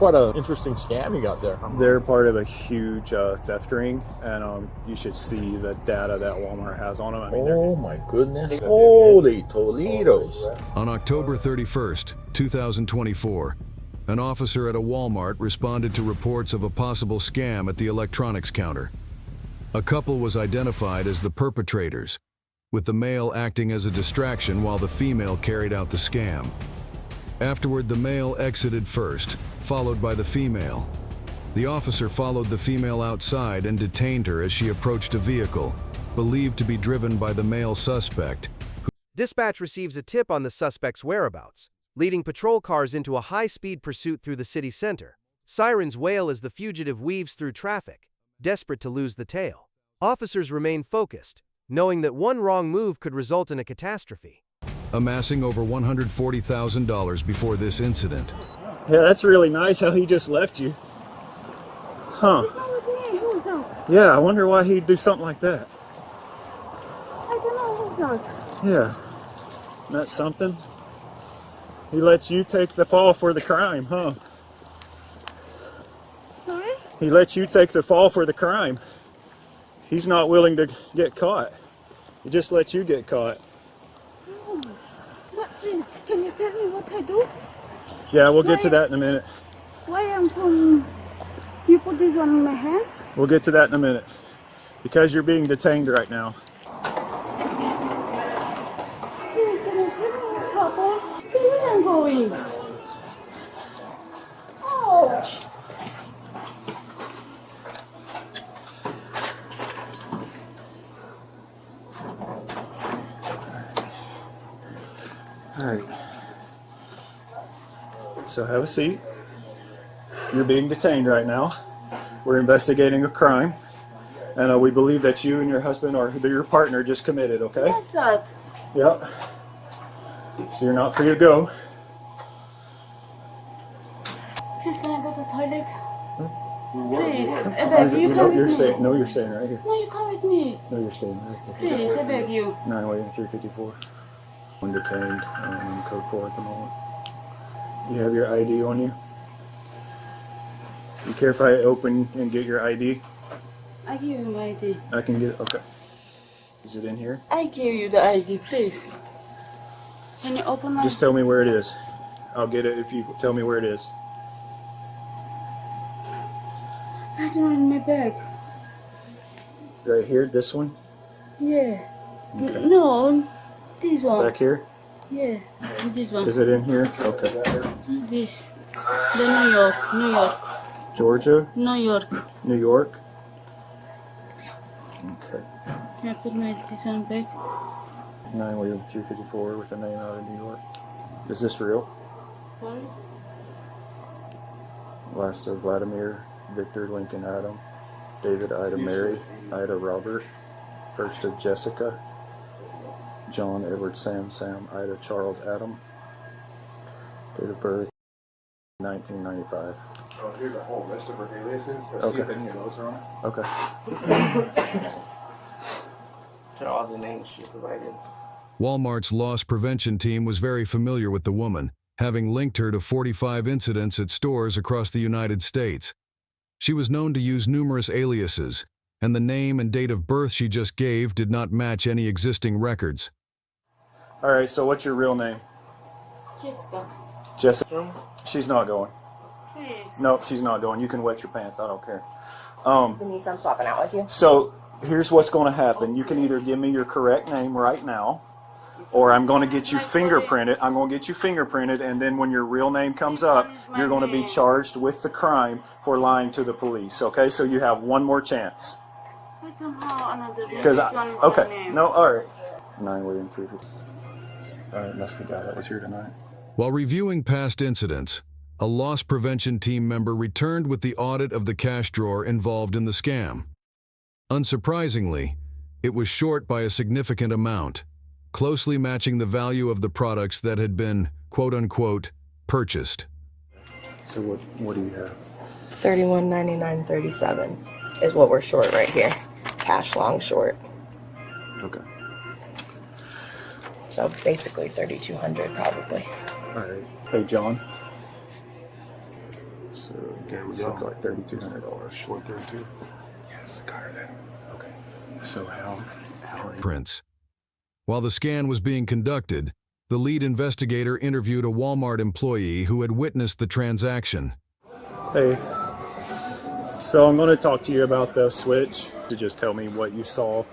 Quite an interesting scam you got there. They're part of a huge theft ring, and you should see the data that Walmart has on them. I mean, oh my goodness. Holy Toledo's. On October 31st, 2024, an officer at a Walmart responded to reports of a possible scam at the electronics counter. A couple was identified as the perpetrators, with the male acting as a distraction while the female carried out the scam. Afterward, the male exited first, followed by the female. The officer followed the female outside and detained her as she approached a vehicle, believed to be driven by the male suspect. Dispatch receives a tip on the suspect's whereabouts, leading patrol cars into a high-speed pursuit through the city center. Sirens wail as the fugitive weaves through traffic, desperate to lose the tail. Officers remain focused, knowing that one wrong move could result in a catastrophe. Amassing over $140,000 before this incident. yeah, that's really nice how he just left you. Huh. He's not with me. Who's that? Yeah, I wonder why he'd do something like that. I don't know who's that. Yeah. Isn't that something? He lets you take the fall for the crime, huh? Sorry? He lets you take the fall for the crime. He's not willing to get caught. He just lets you get caught. Oh. But please, can you tell me what I do? Yeah, we'll get to that in a minute. Why am from... You put this one in my hand? We'll get to that in a minute. Because you're being detained right now. Please, can you tell me what happened? Where am I going? Ouch! All right. So have a seat. You're being detained right now. We're investigating a crime. And we believe that you and your husband or your partner just committed, okay? What's that? Yep. So you're not free to go. Please, can I go to the toilet? Please, I beg you, come you're with me. staying. No, you're staying right here. No, you come with me. No, you're staying right here. Please, I beg you. 354. I'm detained in code 4 at the moment. You have your ID on you? You care if I open and get your ID? I give you my ID. I can get it. Okay. Is it in here? I give you the ID, please. Can you open my... Just tell me where it is. I'll get it if you tell me where it is. That's not in my bag. Right here, this one? Yeah. Okay. No, this one. Back here? Yeah, this one. Is it in here? Okay. This. The New York. New York. Georgia? New York. New York? Okay. Can I put my this one back? 354 with a name out of New York. Is this real? Sorry? Last of Vladimir, Victor, Lincoln, Adam, David, Ida, Mary, Ida, Robert, first of Jessica, John, Edward, Sam, Ida, Charles, Adam, date of birth, 1995. So here's a whole list of her aliases. Let's Okay. see if any of those are on it. Okay. To all the names she provided. Walmart's loss prevention team was very familiar with the woman, having linked her to 45 incidents at stores across the United States. She was known to use numerous aliases, and the name and date of birth she just gave did not match any existing records. All right, so what's your real name? Jessica. Jessica? She's not going. Please. No, she's not going. You can wet your pants. I don't care. Denise, I'm swapping out with you. So here's what's going to happen. You can either give me your correct name right now, or I'm going to get you fingerprinted. I'm going to get you fingerprinted, and then when your real name comes up, you're going to be charged with the crime for lying to the police. Okay, so you have one more chance. I don't have another name. Because This one is my okay, name. no, all right. 9-350. All right, that's the guy that was here tonight. While reviewing past incidents, a loss prevention team member returned with the audit of the cash drawer involved in the scam. Unsurprisingly, it was short by a significant amount, closely matching the value of the products that had been, quote-unquote, purchased. So what do you have? $31.99.37 is what we're short right here. Cash long short. Okay. So basically $3,200 probably. All right. Hey, John. So it's like $3,200. $132. Yes, got that. Okay. So how Prints. While the scan was being conducted, the lead investigator interviewed a Walmart employee who had witnessed the transaction. Hey, so I'm going to talk to you about the switch. To just tell me what you saw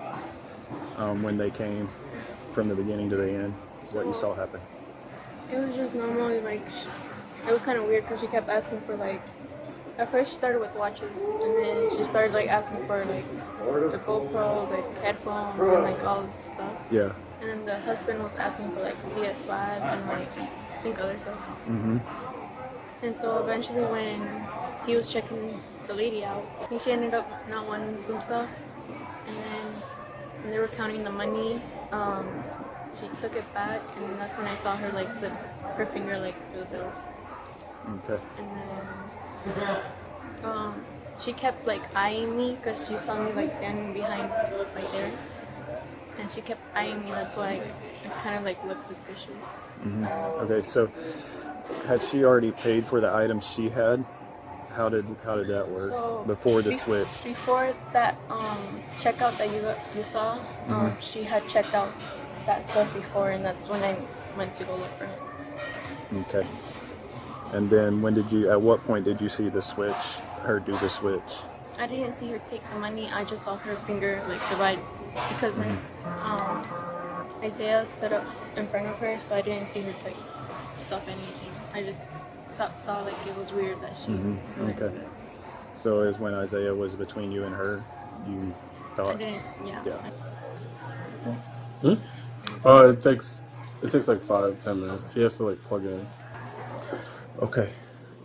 when they came from the beginning to the end, what you saw happen. It was just normally like, it was kind of weird because she kept asking for like, at first she started with watches and then she started like asking for like the GoPro, like headphones and like all this stuff. Yeah. And then the husband was asking for like PS5 and like I think other stuff. Mm-hmm. And so eventually when he was checking the lady out, she ended up not wanting some stuff. And then when they were counting the money, she took it back and that's when I saw her like slip her finger like through the bills. Okay. And then she kept like eyeing me because she saw me like standing behind right there. And she kept eyeing me, that's why it kind of like looked suspicious. Mm-hmm. Okay, so had she already paid for the items she had? How did that work So before the switch? Before that checkout that you saw, she had checked out that stuff before, and that's when I went to go look for it. Okay. And then at what point did you see the switch, her do the switch? I didn't see her take the money, I just saw her finger like divide, because when Isaiah stood up in front of her, so I didn't see her like stuff anything. I just saw like it was weird that she Okay. So it was when Isaiah was between you and her, you thought? I didn't, yeah. It takes like 5-10 minutes. He has to like plug in. Okay.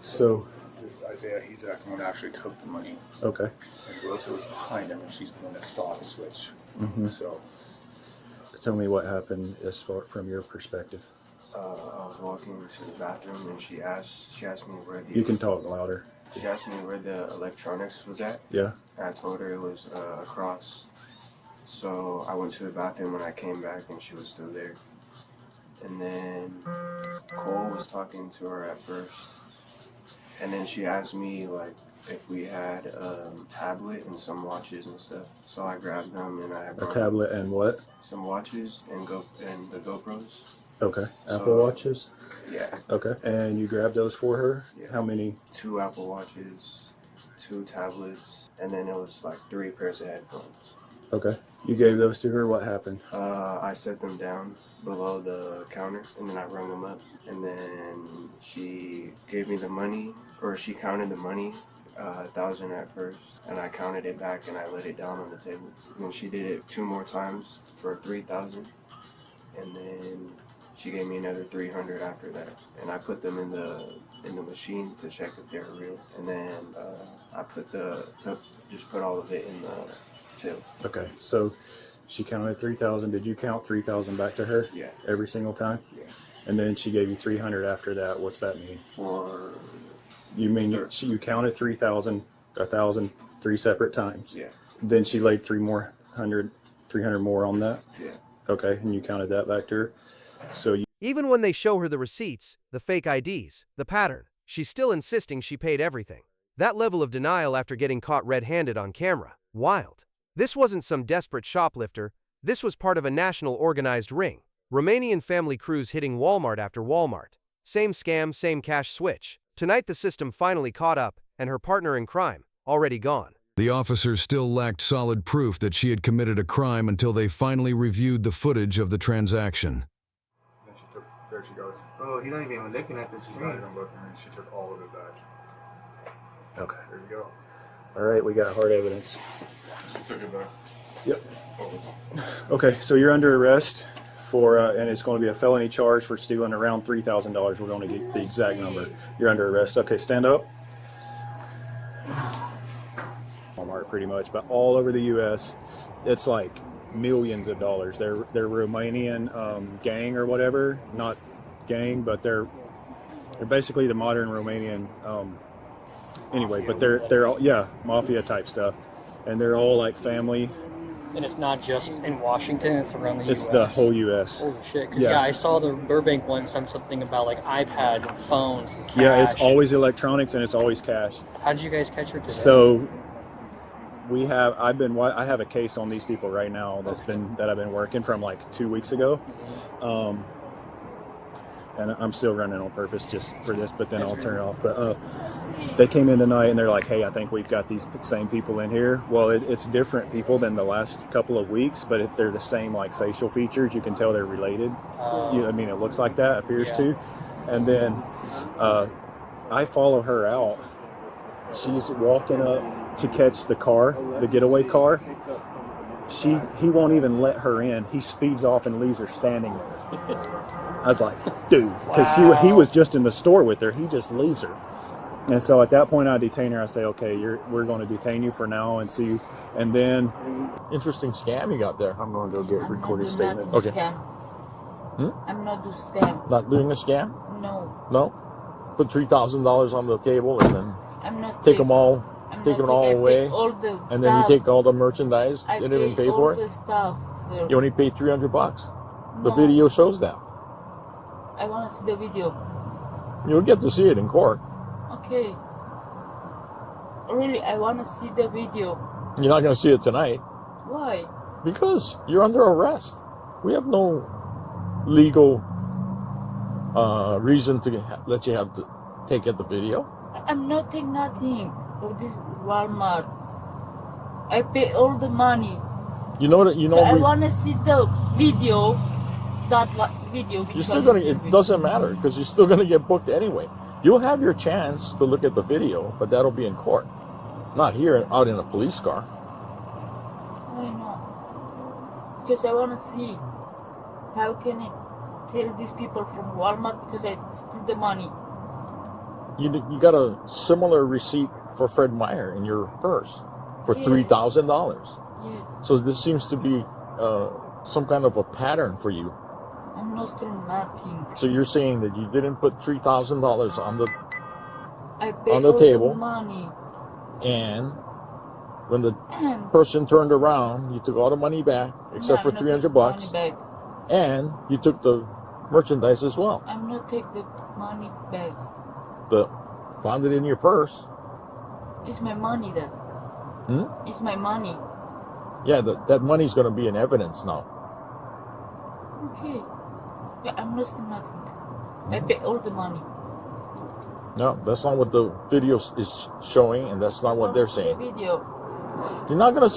So This is Isaiah. He's the one that actually took the money. okay. And Rosa was behind him, and she's the one that saw the switch. So Tell me what happened as far from your perspective. I was walking to the bathroom and she asked me where the You can talk louder. She asked me where the electronics was at. Yeah. And I told her it was across. So I went to the bathroom and I came back and she was still there. And then Cole was talking to her at first. And then she asked me like if we had a tablet and some watches and stuff. So I grabbed them and I A brought tablet and what? some watches and the GoPros. Okay. Apple So- Watches? Yeah. Okay. And you grabbed those for her? Yeah. How many? 2 Apple Watches, 2 tablets, and then it was like 3 pairs of headphones. Okay. You gave those to her. What happened? I set them down below the counter and then I rung them up. And then she gave me the money, or she counted the money, 1,000 at first, and I counted it back and I let it down on the table. And then she did it 2 more times for 3,000, and then she gave me another 300 after that. And I put them in the machine to check if they were real. And then I just put all of it in the till. Okay. So she counted 3,000. Did you count 3,000 back to her? Yeah. Every single time? Yeah. And then she gave you 300 after that. What's that mean? For You mean you counted 3,000, 1,000, 3 separate times? yeah. Then she laid 300 more on that? Yeah. Okay, and you counted that back to her? So you, Even when they show her the receipts, the fake IDs, the pattern, she's still insisting she paid everything. That level of denial after getting caught red-handed on camera. Wild. This wasn't some desperate shoplifter. This was part of a national organized ring. Romanian family crews hitting Walmart after Walmart. Same scam, same cash switch. Tonight the system finally caught up, and her partner in crime, already gone. The officers still lacked solid proof that she had committed a crime until they finally reviewed the footage of the transaction. then there she goes. Oh, he's not even looking at the She's not screen. even looking, and she took all of it back. okay. There you go. All right, we got hard evidence. She took it back. Yep. Oh, Okay, so you're under arrest for, and it's going to be a felony charge for stealing around $3,000. We're going to get the exact number. You're under arrest. Okay, stand up. Walmart, pretty much, but all over the U.S., it's like millions of dollars. They're Romanian gang or whatever, not gang, but they're basically the modern Romanian. Anyway, but they're all, yeah, mafia type stuff, and they're all like family. And it's not just in Washington, it's around the U.S. It's the whole U.S. Holy shit. 'Cause, yeah, I saw the Burbank one, something about like iPads and phones and cash. Yeah, it's always electronics and it's always cash. How did you guys catch her today? So I have a case on these people right now that I've been working from like 2 weeks ago. And I'm still running on purpose just for this, but then I'll turn it off. But they came in tonight and they're like, hey, I think we've got these same people in here. Well, it's different people than the last couple of weeks, but they're the same like facial features. You can tell they're related. I mean, it looks like that, appears to. And then I follow her out. She's walking up to catch the car, the getaway car. He won't even let her in. He speeds off and leaves her standing there. I was like, dude, because he was just in the store with her. He just leaves her. And so at that point, I detain her. I say, okay, we're going to detain you for now and see you. And then... Interesting scam you got there. I'm going to go get recorded statements. Okay. I'm not doing scam. Not doing a scam? No. No? Put $3,000 on the table and then I'm not take them all away. All the and then you take all the merchandise. You didn't even pay for it? The stuff, you only paid $300. The video shows that. I want to see the video. You'll get to see it in court. Okay. Really, I want to see the video. You're not going to see it tonight. Why? Because you're under arrest. We have no legal reason to let you have to take the video. I'm not taking nothing for this Walmart. I pay all the money. You know that I want to see the video. Video. You're still gonna. It doesn't matter because you're still gonna get booked anyway. You'll have your chance to look at the video, but that'll be in court, not here out in a police car. I know. Because I want to see how can I tell these people from Walmart because I steal the money. You got a similar receipt for Fred Meyer in your purse for $3,000. Yes. So this seems to be some kind of a pattern for you. I'm not stealing nothing. So you're saying that you didn't put $3,000 on the table, money. And when the person turned around, you took all the money back except for $300, and you took the merchandise as well. I'm not take the money back. But found it in your purse. It's my money, that. It's my money. Yeah, that money's going to be in evidence now. Okay. Yeah, I'm not stealing nothing. I pay all the money. No, that's not what the video is showing, and that's not what they're saying. The video. You're not going to